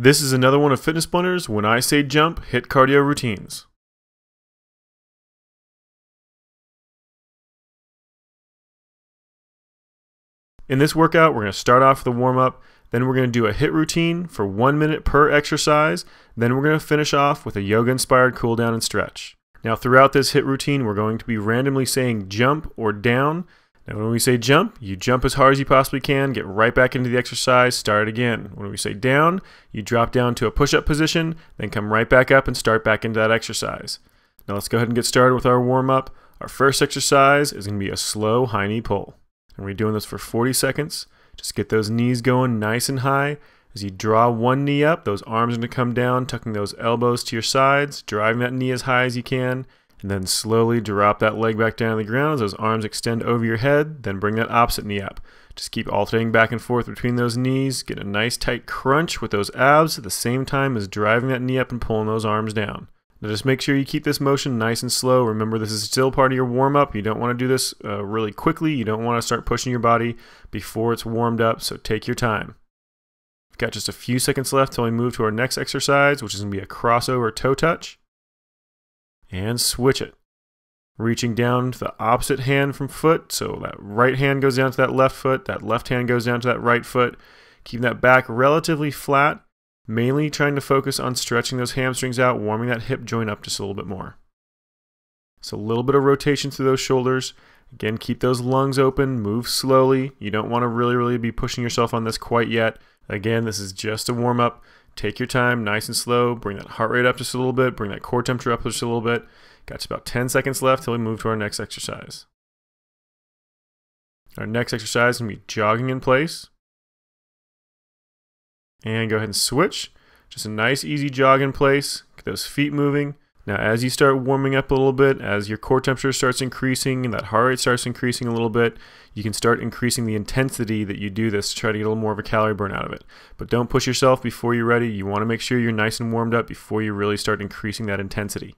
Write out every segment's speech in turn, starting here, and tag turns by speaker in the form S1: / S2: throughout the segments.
S1: This is another one of Fitness Blunder's When I Say Jump, HIIT cardio routines. In this workout, we're going to start off with a warm-up, then we're going to do a HIIT routine for 1 minute per exercise, then we're going to finish off with a yoga-inspired cool down and stretch. Now throughout this HIIT routine, we're going to be randomly saying jump or down. Now when we say jump, you jump as hard as you possibly can, get right back into the exercise, start again. When we say down, you drop down to a push-up position, then come right back up and start back into that exercise. Now let's go ahead and get started with our warm-up. Our first exercise is going to be a slow high knee pull. And we're doing this for 40 seconds. Just get those knees going nice and high. As you draw one knee up, those arms are going to come down, tucking those elbows to your sides, driving that knee as high as you can, and then slowly drop that leg back down to the ground as those arms extend over your head, then bring that opposite knee up. Just keep alternating back and forth between those knees, get a nice tight crunch with those abs at the same time as driving that knee up and pulling those arms down. Now just make sure you keep this motion nice and slow. Remember, this is still part of your warm-up. You don't want to do this really quickly. You don't want to start pushing your body before it's warmed up, so take your time. We've got just a few seconds left till we move to our next exercise, which is going to be a crossover toe touch. And switch it. Reaching down to the opposite hand from foot, so that right hand goes down to that left hand goes down to that right foot. Keeping that back relatively flat, mainly trying to focus on stretching those hamstrings out, warming that hip joint up just a little bit more. So a little bit of rotation through those shoulders. Again, keep those lungs open, move slowly. You don't want to really be pushing yourself on this quite yet. Again, this is just a warm-up. Take your time, nice and slow. Bring that heart rate up just a little bit. Bring that core temperature up just a little bit. Got just about 10 seconds left till we move to our next exercise. Our next exercise is going to be jogging in place. And go ahead and switch. Just a nice, easy jog in place. Get those feet moving. Now, as you start warming up a little bit, as your core temperature starts increasing and that heart rate starts increasing a little bit, you can start increasing the intensity that you do this to try to get a little more of a calorie burn out of it. But don't push yourself before you're ready. You want to make sure you're nice and warmed up before you really start increasing that intensity.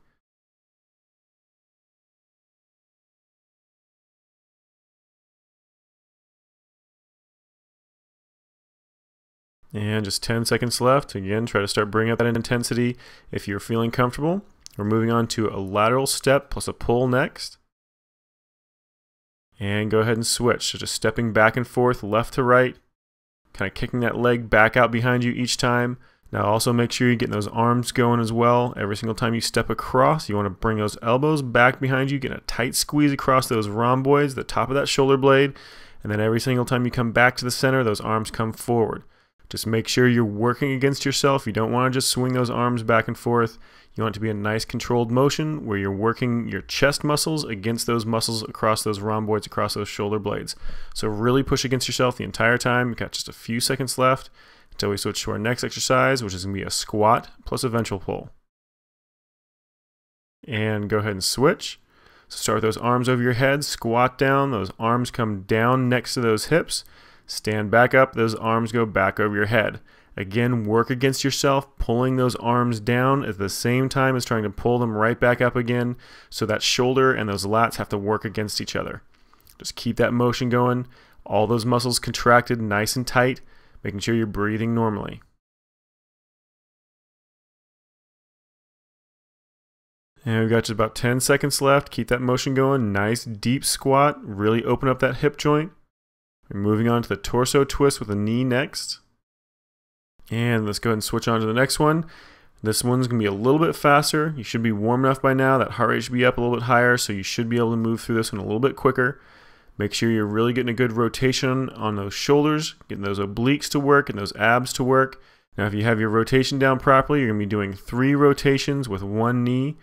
S1: And just 10 seconds left. Again, try to start bringing up that intensity if you're feeling comfortable. We're moving on to a lateral step plus a pull next. And go ahead and switch. So just stepping back and forth, left to right, kind of kicking that leg back out behind you each time. Now also make sure you're getting those arms going as well. Every single time you step across, you want to bring those elbows back behind you, get a tight squeeze across those rhomboids, the top of that shoulder blade. And then every single time you come back to the center, those arms come forward. Just make sure you're working against yourself. You don't want to just swing those arms back and forth. You want it to be a nice controlled motion where you're working your chest muscles against those muscles across those rhomboids, across those shoulder blades. So really push against yourself the entire time. You've got just a few seconds left until we switch to our next exercise, which is going to be a squat plus a ventral pull. And go ahead and switch. So start with those arms over your head, squat down, those arms come down next to those hips. Stand back up, those arms go back over your head. Again, work against yourself, pulling those arms down at the same time as trying to pull them right back up again, so that shoulder and those lats have to work against each other. Just keep that motion going, all those muscles contracted nice and tight, making sure you're breathing normally. And we've got just about 10 seconds left. Keep that motion going, nice deep squat, really open up that hip joint. We're moving on to the torso twist with a knee next. And let's go ahead and switch on to the next one. This one's going to be a little bit faster. You should be warm enough by now. That heart rate should be up a little bit higher, so you should be able to move through this one a little bit quicker. Make sure you're really getting a good rotation on those shoulders, getting those obliques to work and those abs to work. Now, if you have your rotation down properly, you're going to be doing 3 rotations with one knee.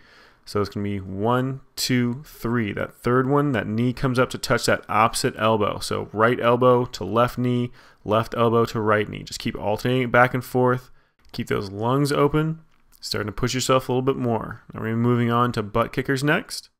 S1: So it's going to be 1, 2, 3. That third one, that knee comes up to touch that opposite elbow. So right elbow to left knee, left elbow to right knee. Just keep alternating back and forth. Keep those lungs open. Starting to push yourself a little bit more. Now we're moving on to butt kickers next.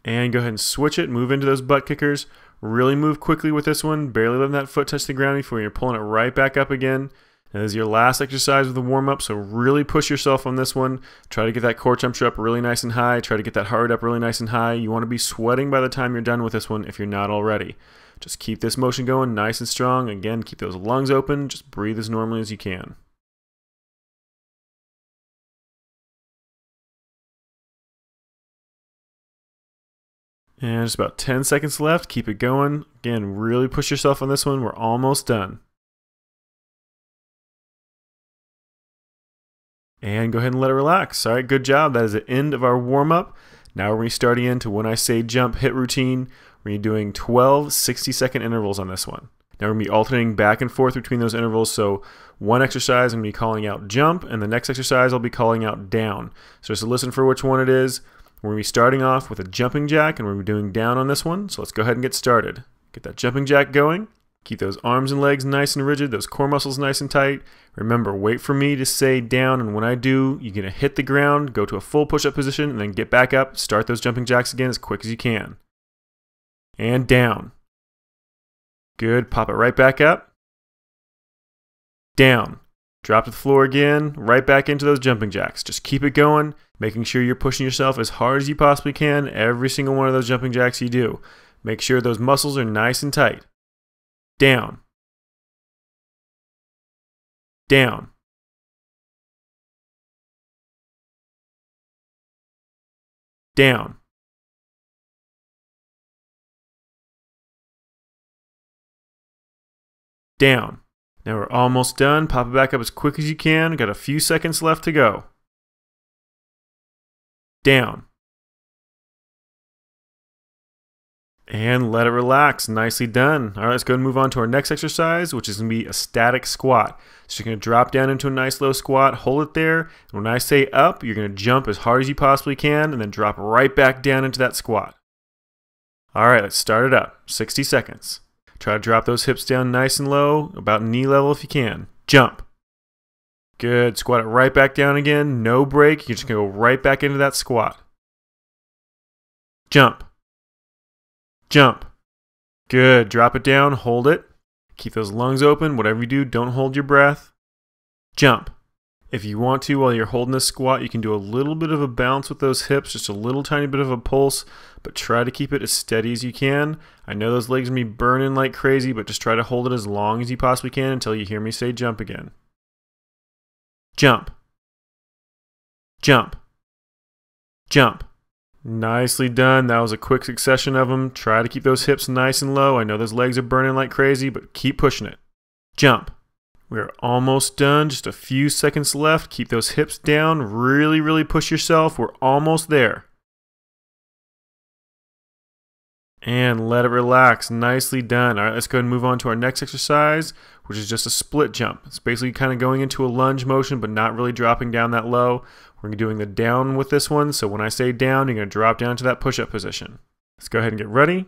S1: And go ahead and switch it. Move into those butt kickers. Really move quickly with this one. Barely letting that foot touch the ground before you're pulling it right back up again. And this is your last exercise with the warm-up, so really push yourself on this one. Try to get that core temperature up really nice and high. Try to get that heart rate up really nice and high. You want to be sweating by the time you're done with this one if you're not already. Just keep this motion going nice and strong. Again, keep those lungs open. Just breathe as normally as you can. And just about 10 seconds left. Keep it going. Again, really push yourself on this one. We're almost done. And go ahead and let it relax. All right, good job. That is the end of our warm-up. Now we're going to be starting into when I say jump HIIT routine. We're going to be doing 12 60-second intervals on this one. Now we're going to be alternating back and forth between those intervals. So one exercise I'm going to be calling out jump, and the next exercise I'll be calling out down. So just listen for which one it is. We're going to be starting off with a jumping jack, and we're going to be doing down on this one. So let's go ahead and get started. Get that jumping jack going. Keep those arms and legs nice and rigid, those core muscles nice and tight. Remember, wait for me to say down, and when I do, you're going to hit the ground, go to a full push-up position, and then get back up. Start those jumping jacks again as quick as you can. And down. Good. Pop it right back up. Down. Drop to the floor again, right back into those jumping jacks. Just keep it going, making sure you're pushing yourself as hard as you possibly can every single one of those jumping jacks you do. Make sure those muscles are nice and tight. Down. Down. Down. Down. Now we're almost done. Pop it back up as quick as you can. Got a few seconds left to go. Down. And let it relax. Nicely done. All right, let's go and move on to our next exercise, which is going to be a static squat. So you're going to drop down into a nice low squat, hold it there. And when I say up, you're going to jump as hard as you possibly can and then drop right back down into that squat. All right, let's start it up. 60 seconds. Try to drop those hips down nice and low, about knee level if you can. Jump. Good. Squat it right back down again. No break. You're just going to go right back into that squat. Jump. Jump. Good. Drop it down. Hold it. Keep those lungs open. Whatever you do, don't hold your breath. Jump. If you want to, while you're holding this squat, you can do a little bit of a bounce with those hips, just a little tiny bit of a pulse, but try to keep it as steady as you can. I know those legs are going to be burning like crazy, but just try to hold it as long as you possibly can until you hear me say jump again. Jump. Jump. Jump. Nicely done. That was a quick succession of them. Try to keep those hips nice and low. I know those legs are burning like crazy, but keep pushing it. Jump. We're almost done. Just a few seconds left. Keep those hips down. Really, really push yourself. We're almost there. And let it relax. Nicely done. All right, let's go ahead and move on to our next exercise, which is just a split jump. It's basically kind of going into a lunge motion, but not really dropping down that low. We're going to be doing the down with this one. So when I say down, you're going to drop down to that push-up position. Let's go ahead and get ready.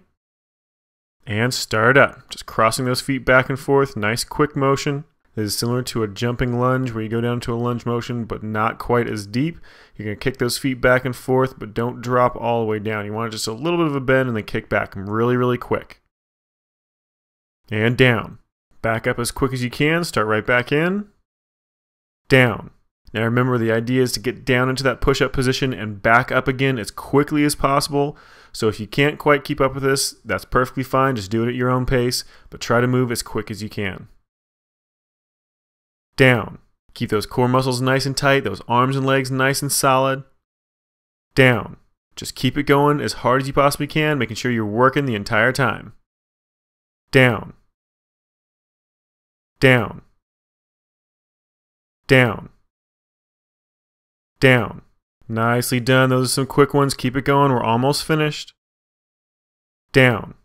S1: And start up. Just crossing those feet back and forth. Nice quick motion. This is similar to a jumping lunge where you go down to a lunge motion, but not quite as deep. You're going to kick those feet back and forth, but don't drop all the way down. You want just a little bit of a bend and then kick back really, really quick. And down. Back up as quick as you can. Start right back in. Down. Now remember, the idea is to get down into that push-up position and back up again as quickly as possible. So if you can't quite keep up with this, that's perfectly fine. Just do it at your own pace, but try to move as quick as you can. Down. Keep those core muscles nice and tight, those arms and legs nice and solid. Down. Just keep it going as hard as you possibly can, making sure you're working the entire time. Down. Down. Down. Down. Nicely done. Those are some quick ones. Keep it going. We're almost finished. Down.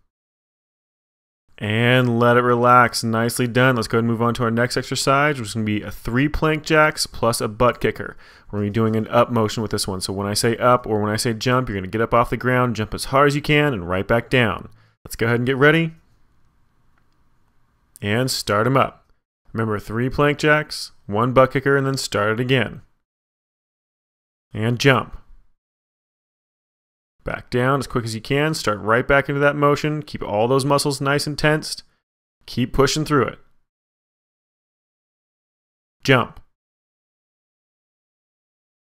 S1: And let it relax. Nicely done. Let's go ahead and move on to our next exercise, which is going to be a 3 plank jacks plus a butt kicker. We're going to be doing an up motion with this one. So when I say up or when I say jump, you're going to get up off the ground, jump as hard as you can, and right back down. Let's go ahead and get ready. And start them up. Remember, 3 plank jacks, 1 butt kicker, and then start it again. And jump. Back down as quick as you can. Start right back into that motion. Keep all those muscles nice and tensed. Keep pushing through it. Jump.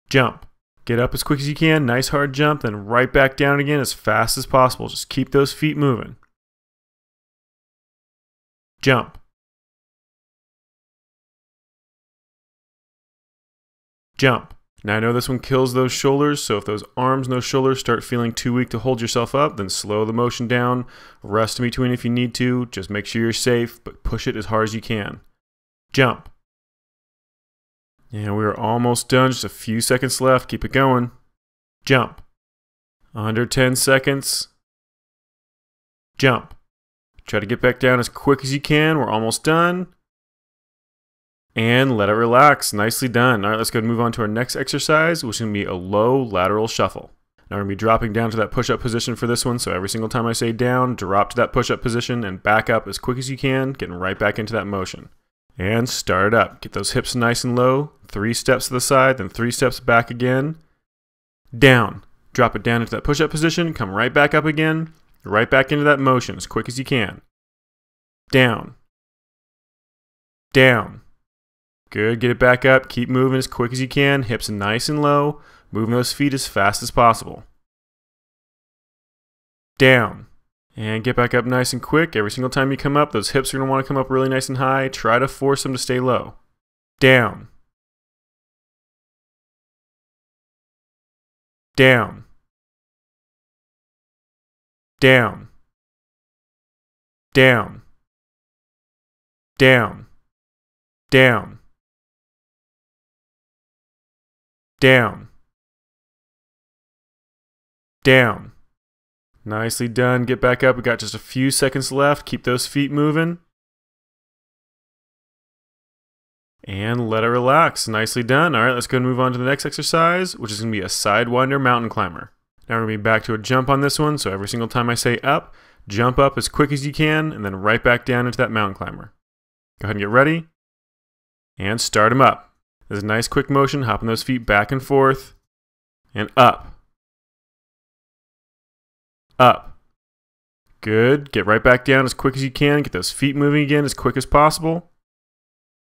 S1: Jump. Get up as quick as you can. Nice hard jump. Then right back down again as fast as possible. Just keep those feet moving. jump, jump. Now I know this one kills those shoulders, so if those arms, no shoulders, start feeling too weak to hold yourself up, then slow the motion down, rest in between if you need to, just make sure you're safe, but push it as hard as you can. Jump. And we're almost done, just a few seconds left, keep it going. Jump. Under 10 seconds. Jump. Try to get back down as quick as you can, we're almost done. And let it relax. Nicely done. All right, let's go and move on to our next exercise, which is going to be a low lateral shuffle. Now we're going to be dropping down to that push-up position for this one, so every single time I say down, drop to that push-up position and back up as quick as you can, getting right back into that motion. And start up. Get those hips nice and low. 3 steps to the side, then 3 steps back again. Down. Drop it down into that push-up position, come right back up again, right back into that motion as quick as you can. Down. Down. Good, get it back up, keep moving as quick as you can, hips nice and low, moving those feet as fast as possible. Down. And get back up nice and quick. Every single time you come up, those hips are going to want to come up really nice and high. Try to force them to stay low. Down. Down. Down. Down. Down. Down. Down. Down. Nicely done. Get back up. We got just a few seconds left. Keep those feet moving. And let it relax. Nicely done. All right, let's go and move on to the next exercise, which is going to be a sidewinder mountain climber. Now we're going to be back to a jump on this one, so every single time I say up, jump up as quick as you can, and then right back down into that mountain climber. Go ahead and get ready. And start them up. There's a nice quick motion, hopping those feet back and forth, and up. Up. Good. Get right back down as quick as you can. Get those feet moving again as quick as possible.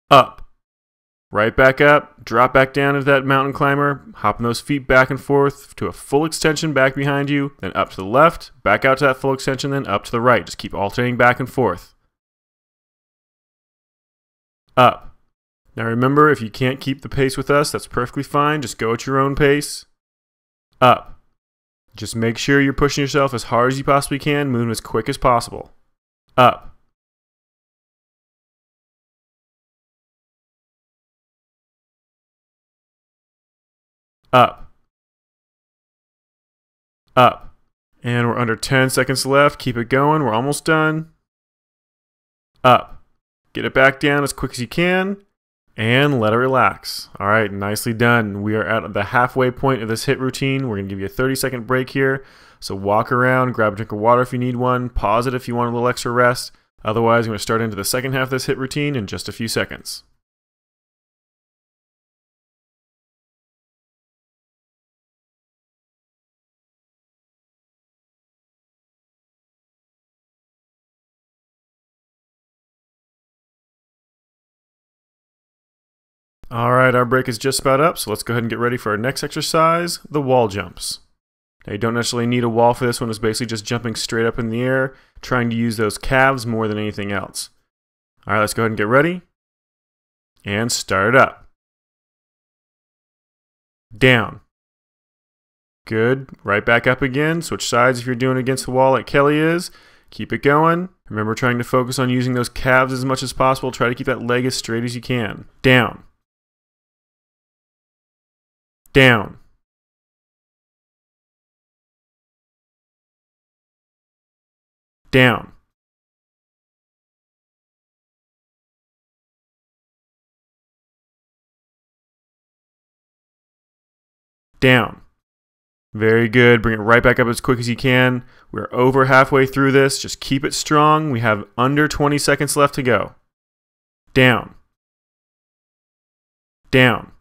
S1: Up. Right back up. Drop back down into that mountain climber, hopping those feet back and forth to a full extension back behind you, then up to the left, back out to that full extension, then up to the right. Just keep alternating back and forth. Up. Now remember, if you can't keep the pace with us, that's perfectly fine. Just go at your own pace. Up. Just make sure you're pushing yourself as hard as you possibly can, moving as quick as possible. Up. Up. Up. And we're under 10 seconds left. Keep it going. We're almost done. Up. Get it back down as quick as you can. And let it relax. All right, nicely done. We are at the halfway point of this HIIT routine. We're going to give you a 30-second break here. So walk around, grab a drink of water if you need one, pause it if you want a little extra rest. Otherwise, we're going to start into the second half of this HIIT routine in just a few seconds. All right, our break is just about up, so let's go ahead and get ready for our next exercise, the wall jumps. Now, you don't necessarily need a wall for this one. It's basically just jumping straight up in the air, trying to use those calves more than anything else. All right, let's go ahead and get ready. And start it up. Down. Good. Right back up again. Switch sides if you're doing it against the wall like Kelly is. Keep it going. Remember trying to focus on using those calves as much as possible. Try to keep that leg as straight as you can. Down. Down. Down. Down. Very good. Bring it right back up as quick as you can. We're over halfway through this. Just keep it strong. We have under 20 seconds left to go. Down. Down.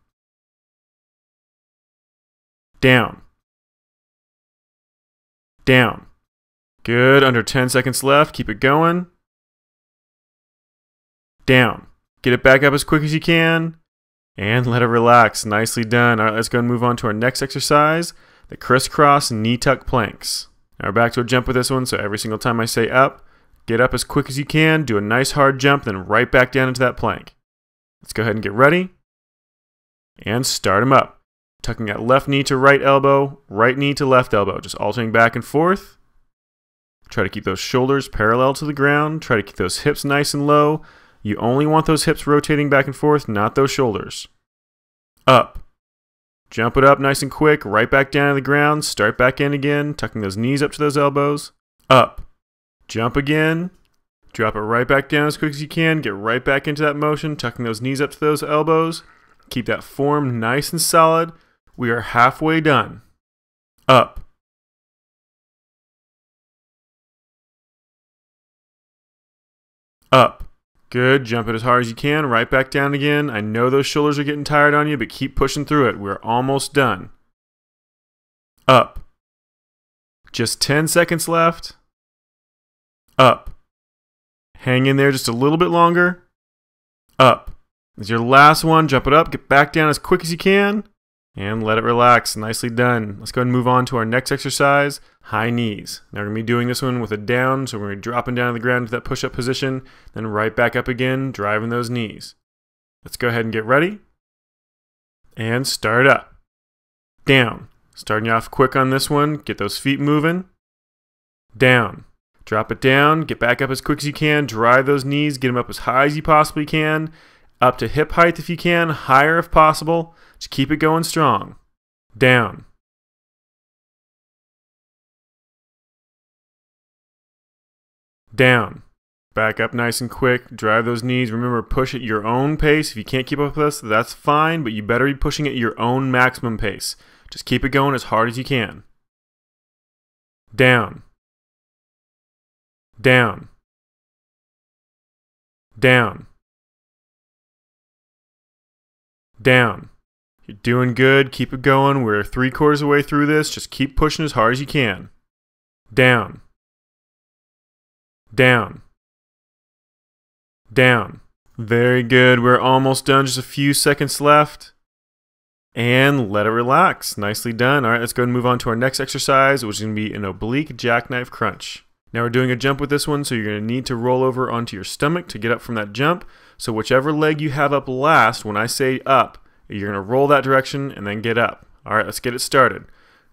S1: Down. Down. Good. Under 10 seconds left. Keep it going. Down. Get it back up as quick as you can. And let it relax. Nicely done. All right, let's go and move on to our next exercise, the crisscross knee tuck planks. Now we're back to a jump with this one, so every single time I say up, Get up as quick as you can, do a nice hard jump, then right back down into that plank. Let's go ahead and get ready. And start them up. Tucking that left knee to right elbow, right knee to left elbow. Just alternating back and forth. Try to keep those shoulders parallel to the ground. Try to keep those hips nice and low. You only want those hips rotating back and forth, not those shoulders. Up. Jump it up nice and quick, right back down to the ground. Start back in again, tucking those knees up to those elbows. Up. Jump again. Drop it right back down as quick as you can. Get right back into that motion, tucking those knees up to those elbows. Keep that form nice and solid. We are halfway done. Up. Up. Good. Jump it as hard as you can. Right back down again. I know those shoulders are getting tired on you, but keep pushing through it. We're almost done. Up. Just 10 seconds left. Up. Hang in there just a little bit longer. Up. This is your last one. Jump it up. Get back down as quick as you can. And let it relax. Nicely done. Let's go ahead and move on to our next exercise, high knees. Now we're going to be doing this one with a down, so we're going to be dropping down to the ground to that push-up position, then right back up again, driving those knees. Let's go ahead and get ready. And start up. Down. Starting you off quick on this one. Get those feet moving. Down. Drop it down. Get back up as quick as you can. Drive those knees. Get them up as high as you possibly can. Up to hip height if you can. Higher if possible. Just keep it going strong. Down. Down. Back up nice and quick. Drive those knees. Remember, push at your own pace. If you can't keep up with us, that's fine, but you better be pushing at your own maximum pace. Just keep it going as hard as you can. Down. Down. Down. Down. You're doing good. Keep it going. We're 3/4 of the way through this. Just keep pushing as hard as you can. Down. Down. Down. Very good. We're almost done. Just a few seconds left. And let it relax. Nicely done. All right, let's go and move on to our next exercise, which is going to be an oblique jackknife crunch. Now we're doing a jump with this one, so you're going to need to roll over onto your stomach to get up from that jump. So whichever leg you have up last, when I say up, you're going to roll that direction and then get up. All right, let's get it started.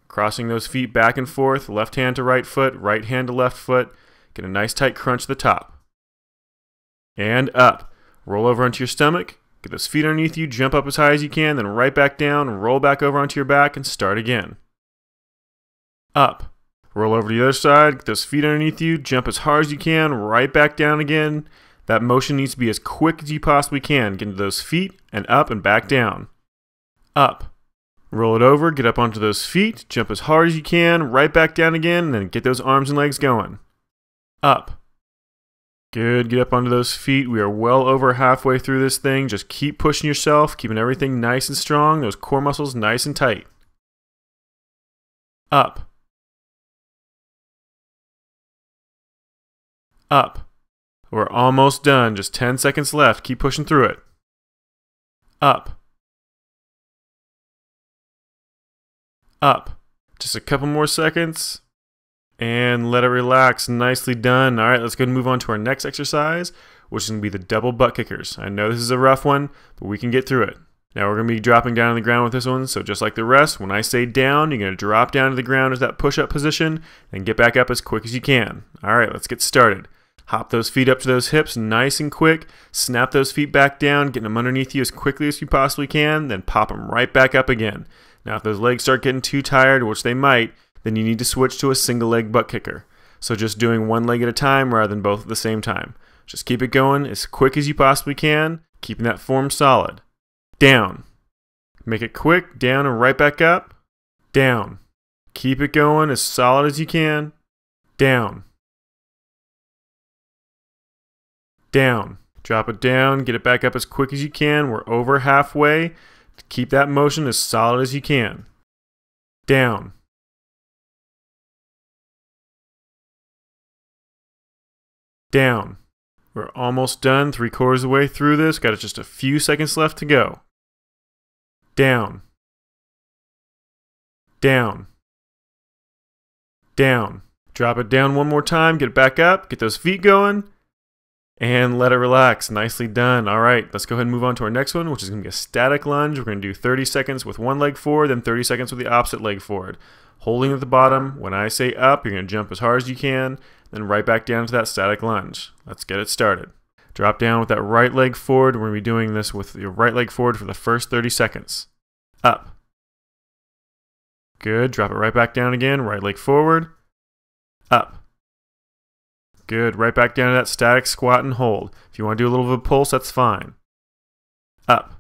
S1: Crossing those feet back and forth, left hand to right foot, right hand to left foot. Get a nice tight crunch at the top. And up. Roll over onto your stomach. Get those feet underneath you, jump up as high as you can, then right back down, roll back over onto your back, and start again. Up. Roll over to the other side, get those feet underneath you, jump as hard as you can, right back down again. That motion needs to be as quick as you possibly can. Get into those feet and up and back down. Up. Roll it over, get up onto those feet, jump as hard as you can, right back down again, and then get those arms and legs going. Up. Good, get up onto those feet. We are well over halfway through this thing. Just keep pushing yourself, keeping everything nice and strong, those core muscles nice and tight. Up. Up. We're almost done. Just 10 seconds left. Keep pushing through it. Up. Up. Just a couple more seconds. And let it relax. Nicely done. All right, let's go and move on to our next exercise, which is going to be the double butt kickers. I know this is a rough one, but we can get through it. Now we're going to be dropping down on the ground with this one, so just like the rest, when I say down, you're going to drop down to the ground as that push-up position, and get back up as quick as you can. All right, let's get started. Hop those feet up to those hips nice and quick. Snap those feet back down, getting them underneath you as quickly as you possibly can, then pop them right back up again. Now if those legs start getting too tired, which they might, then you need to switch to a single leg butt kicker. So just doing one leg at a time rather than both at the same time. Just keep it going as quick as you possibly can, keeping that form solid. Down. Make it quick, down and right back up. Down. Keep it going as solid as you can. Down. Down. Drop it down, get it back up as quick as you can. We're over halfway. Keep that motion as solid as you can. Down. Down. We're almost done, 3/4 of the way through this. Got just a few seconds left to go. Down. Down. Down. Drop it down one more time, get it back up, get those feet going, and let it relax. Nicely done. All right, let's go ahead and move on to our next one, which is going to be a static lunge. We're going to do 30 seconds with one leg forward, then 30 seconds with the opposite leg forward. Holding at the bottom. When I say up, you're going to jump as hard as you can, then right back down to that static lunge. Let's get it started. Drop down with that right leg forward. We're going to be doing this with your right leg forward for the first 30 seconds. Up. Good. Drop it right back down again. Right leg forward. Up. Good. Right back down to that static squat and hold. If you want to do a little bit of a pulse, that's fine. Up.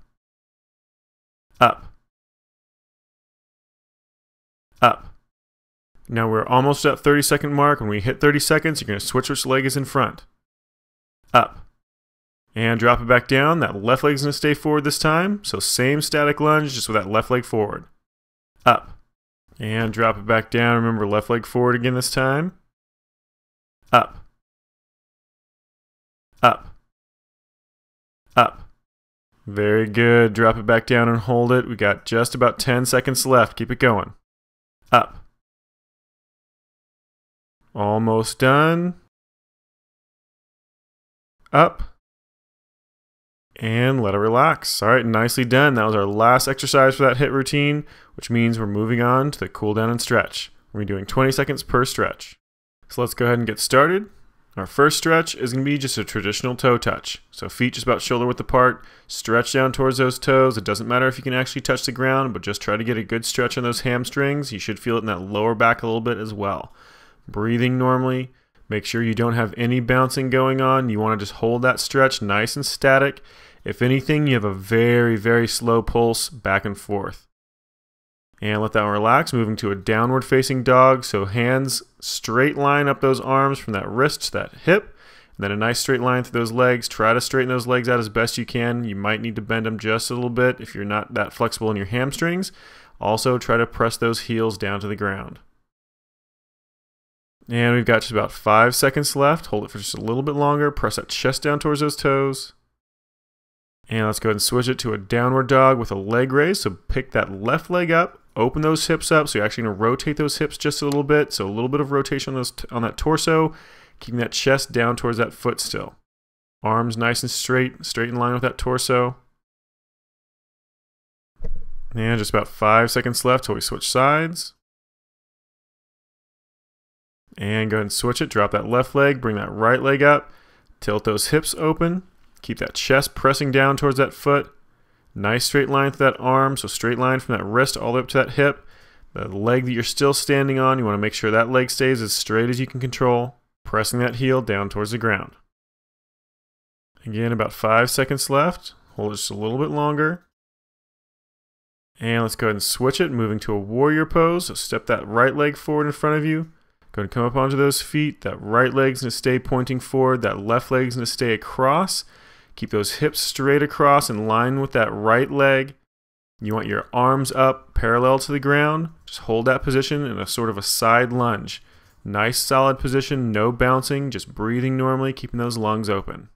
S1: Up. Up. Now we're almost at 30-second mark. When we hit 30 seconds, you're going to switch which leg is in front. Up. And drop it back down. That left leg's going to stay forward this time. So same static lunge, just with that left leg forward. Up. And drop it back down. Remember, left leg forward again this time. Up. Up. Up. Very good. Drop it back down and hold it. We got just about 10 seconds left. Keep it going. Up. Almost done. Up. And let it relax. All right, nicely done. That was our last exercise for that HIIT routine, which means we're moving on to the cool down and stretch. We're going to be doing 20 seconds per stretch. So let's go ahead and get started. Our first stretch is going to be just a traditional toe touch. So feet just about shoulder width apart, stretch down towards those toes. It doesn't matter if you can actually touch the ground, but just try to get a good stretch on those hamstrings. You should feel it in that lower back a little bit as well. Breathing normally. Make sure you don't have any bouncing going on. You want to just hold that stretch nice and static. If anything, you have a very, very slow pulse back and forth. And let that one relax, moving to a downward facing dog. So hands straight line up those arms from that wrist to that hip. And then a nice straight line through those legs. Try to straighten those legs out as best you can. You might need to bend them just a little bit if you're not that flexible in your hamstrings. Also, try to press those heels down to the ground. And we've got just about 5 seconds left. Hold it for just a little bit longer. Press that chest down towards those toes. And let's go ahead and switch it to a downward dog with a leg raise. So pick that left leg up, open those hips up. So you're actually going to rotate those hips just a little bit. So a little bit of rotation on that torso, keeping that chest down towards that foot still. Arms nice and straight in line with that torso. And just about 5 seconds left till we switch sides. And go ahead and switch it. Drop that left leg, bring that right leg up, tilt those hips open. Keep that chest pressing down towards that foot. Nice straight line through that arm. So straight line from that wrist all the way up to that hip. The leg that you're still standing on, you want to make sure that leg stays as straight as you can control. Pressing that heel down towards the ground. Again, about 5 seconds left. Hold it just a little bit longer. And let's go ahead and switch it, moving to a warrior pose. So step that right leg forward in front of you. Go ahead and come up onto those feet. That right leg's going to stay pointing forward. That left leg's going to stay across. Keep those hips straight across in line with that right leg. You want your arms up parallel to the ground. Just hold that position in a sort of a side lunge. Nice solid position, no bouncing, just breathing normally, keeping those lungs open.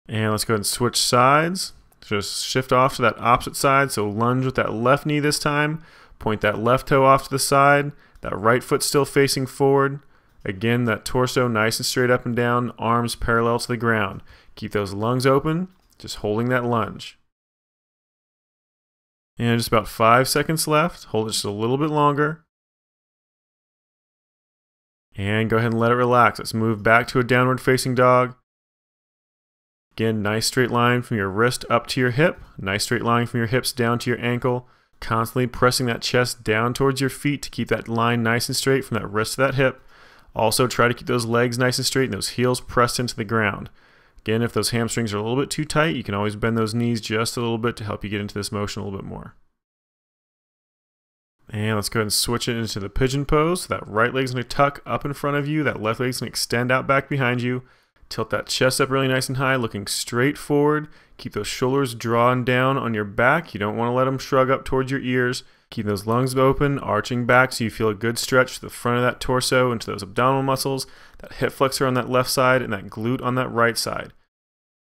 S1: And let's go ahead and switch sides. Just shift off to that opposite side. So lunge with that left knee this time. Point that left toe off to the side. That right foot still facing forward. Again, that torso nice and straight up and down, arms parallel to the ground. Keep those lungs open, just holding that lunge. And just about 5 seconds left. Hold it just a little bit longer. And go ahead and let it relax. Let's move back to a downward facing dog. Again, nice straight line from your wrist up to your hip. Nice straight line from your hips down to your ankle. Constantly pressing that chest down towards your feet to keep that line nice and straight from that wrist to that hip. Also try to keep those legs nice and straight and those heels pressed into the ground. Again, if those hamstrings are a little bit too tight, you can always bend those knees just a little bit to help you get into this motion a little bit more. And let's go ahead and switch it into the pigeon pose. So that right leg's going to tuck up in front of you. That left leg's going to extend out back behind you. Tilt that chest up really nice and high, looking straight forward. Keep those shoulders drawn down on your back. You don't want to let them shrug up towards your ears. Keep those lungs open, arching back so you feel a good stretch to the front of that torso into those abdominal muscles, that hip flexor on that left side, and that glute on that right side.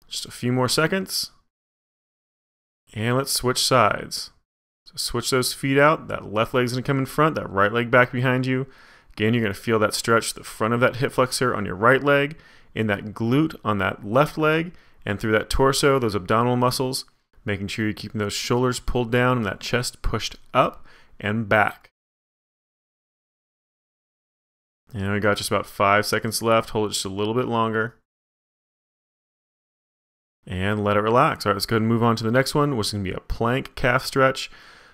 S1: Just a few more seconds. And let's switch sides. So switch those feet out. That left leg's going to come in front, that right leg back behind you. Again, you're going to feel that stretch the front of that hip flexor on your right leg, in that glute on that left leg, and through that torso, those abdominal muscles, making sure you're keeping those shoulders pulled down and that chest pushed up and back. And we got just about 5 seconds left. Hold it just a little bit longer. And let it relax. All right, let's go ahead and move on to the next one, which is going to be a plank calf stretch.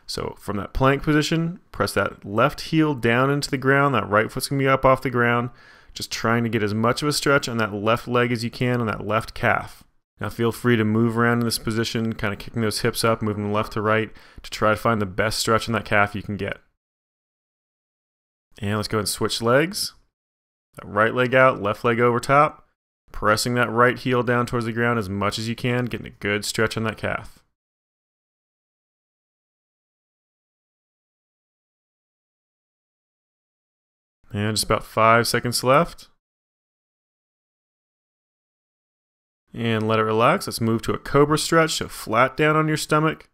S1: So from that plank position, press that left heel down into the ground. That right foot's going to be up off the ground. Just trying to get as much of a stretch on that left leg as you can on that left calf. Now feel free to move around in this position, kind of kicking those hips up, moving left to right to try to find the best stretch on that calf you can get. And let's go ahead and switch legs. That right leg out, left leg over top. Pressing that right heel down towards the ground as much as you can, getting a good stretch on that calf. And just about 5 seconds left. And let it relax. Let's move to a cobra stretch. So flat down on your stomach.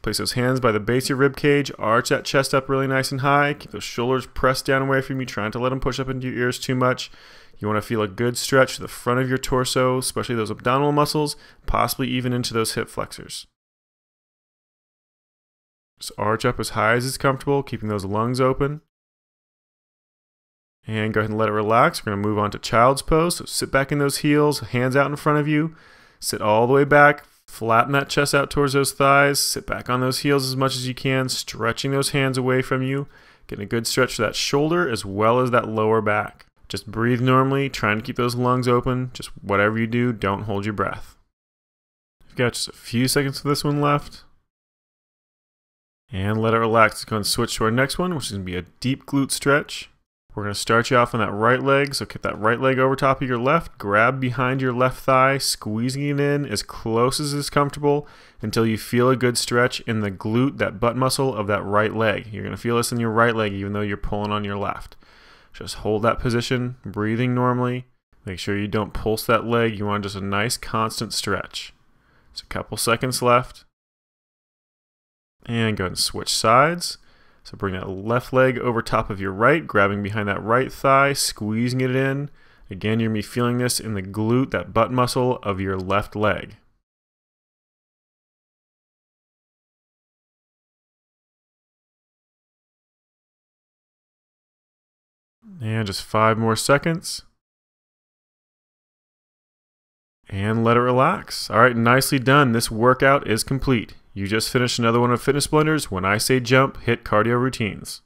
S1: Place those hands by the base of your rib cage. Arch that chest up really nice and high. Keep those shoulders pressed down away from you, trying to let them push up into your ears too much. You want to feel a good stretch to the front of your torso, especially those abdominal muscles, possibly even into those hip flexors. Just arch up as high as is comfortable, keeping those lungs open. And go ahead and let it relax. We're going to move on to child's pose. So sit back in those heels, hands out in front of you. Sit all the way back. Flatten that chest out towards those thighs. Sit back on those heels as much as you can, stretching those hands away from you. Getting a good stretch to that shoulder as well as that lower back. Just breathe normally, trying to keep those lungs open. Just whatever you do, don't hold your breath. We've got just a few seconds for this one left. And let it relax. Let's go and switch to our next one, which is going to be a deep glute stretch. We're going to start you off on that right leg, so keep that right leg over top of your left, grab behind your left thigh, squeezing it in as close as is comfortable until you feel a good stretch in the glute, that butt muscle of that right leg. You're going to feel this in your right leg even though you're pulling on your left. Just hold that position, breathing normally. Make sure you don't pulse that leg. You want just a nice constant stretch. Just a couple seconds left. And go ahead and switch sides. So bring that left leg over top of your right, grabbing behind that right thigh, squeezing it in. Again, you're going to be feeling this in the glute, that butt muscle of your left leg. And just 5 more seconds. And let it relax. All right, nicely done. This workout is complete. You just finished another one of Fitness Blender's When I Say Jump, HIIT cardio routines.